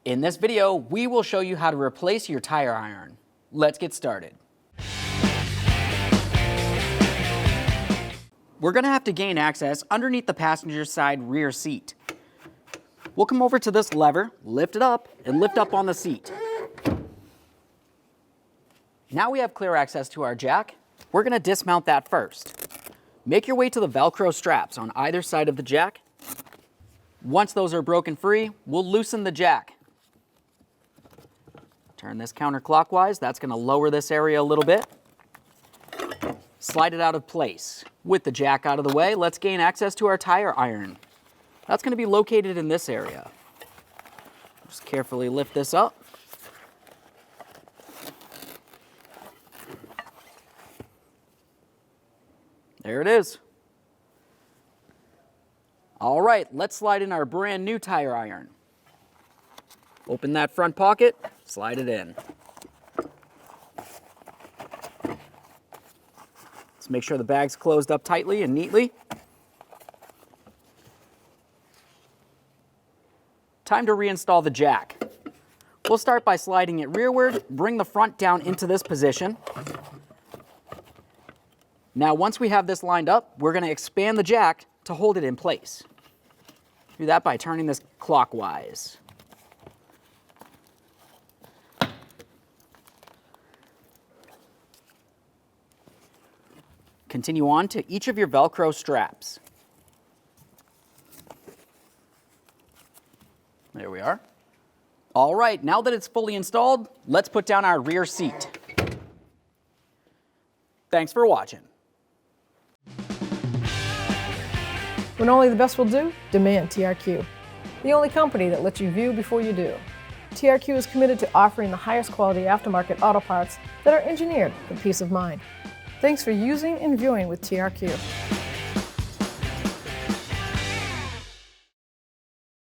In this video, we will show you how to replace your tire iron. Let's get started. We're going to have to gain access underneath the passenger side rear seat. We'll come over to this lever, lift it up, and lift up on the seat. Now we have clear access to our jack. We're going to dismount that first. Make your way to the Velcro straps on either side of the jack. Once those are broken free, we'll loosen the jack. Turn this counterclockwise. That's going to lower this area a little bit. Slide it out of place. With the jack out of the way, let's gain access to our tire iron. That's going to be located in this area. Just carefully lift this up. There it is. All right, let's slide in our brand new tire iron. Open that front pocket, slide it in. Let's make sure the bag's closed up tightly and neatly. Time to reinstall the jack. We'll start by sliding it rearward, bring the front down into this position. Now, once we have this lined up, we're going to expand the jack to hold it in place. Do that by turning this clockwise. Continue on to each of your Velcro straps. There we are. All right, now that it's fully installed, let's put down our rear seat. Thanks for watching. When only the best will do, demand TRQ. The only company that lets you view before you do. TRQ is committed to offering the highest quality aftermarket auto parts that are engineered for peace of mind. Thanks for using and viewing with TRQ.